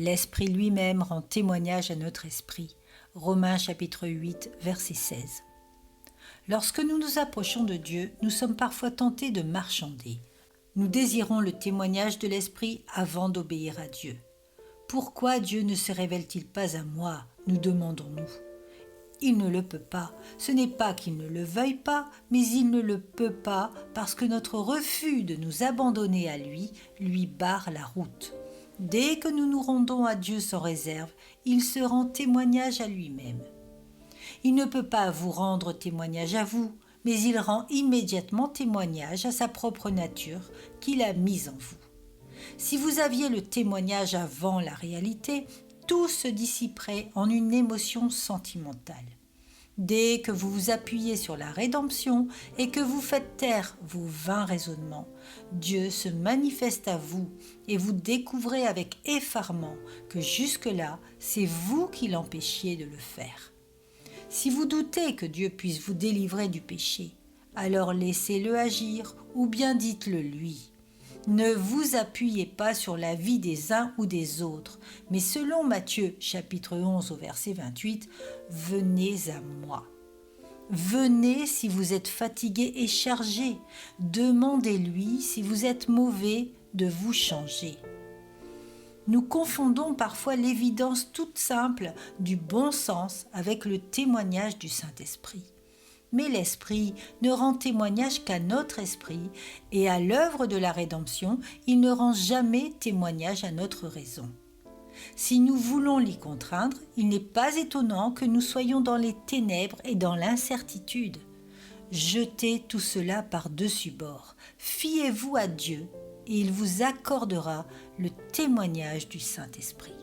L'Esprit lui-même rend témoignage à notre esprit. Romains chapitre 8, verset 16. Lorsque nous nous approchons de Dieu, nous sommes parfois tentés de marchander. Nous désirons le témoignage de l'Esprit avant d'obéir à Dieu. Pourquoi Dieu ne se révèle-t-il pas à moi, nous demandons-nous. Il ne le peut pas. Ce n'est pas qu'il ne le veuille pas, mais il ne le peut pas parce que notre refus de nous abandonner à lui barre la route. Dès que nous nous rendons à Dieu sans réserve, il se rend témoignage à lui-même. Il ne peut pas vous rendre témoignage à vous, mais il rend immédiatement témoignage à sa propre nature qu'il a mise en vous. Si vous aviez le témoignage avant la réalité, tout se dissiperait en une émotion sentimentale. Dès que vous vous appuyez sur la rédemption et que vous faites taire vos vains raisonnements, Dieu se manifeste à vous et vous découvrez avec effarement que jusque-là, c'est vous qui l'empêchiez de le faire. Si vous doutez que Dieu puisse vous délivrer du péché, alors laissez-le agir ou bien dites-le lui. Ne vous appuyez pas sur la vie des uns ou des autres, mais selon Matthieu chapitre 11 au verset 28, « Venez à moi ». Venez si vous êtes fatigué et chargé, demandez-lui si vous êtes mauvais de vous changer. Nous confondons parfois l'évidence toute simple du bon sens avec le témoignage du Saint-Esprit. Mais l'Esprit ne rend témoignage qu'à notre esprit, et à l'œuvre de la rédemption, il ne rend jamais témoignage à notre raison. Si nous voulons l'y contraindre, il n'est pas étonnant que nous soyons dans les ténèbres et dans l'incertitude. Jetez tout cela par-dessus bord. Fiez-vous à Dieu, et il vous accordera le témoignage du Saint-Esprit.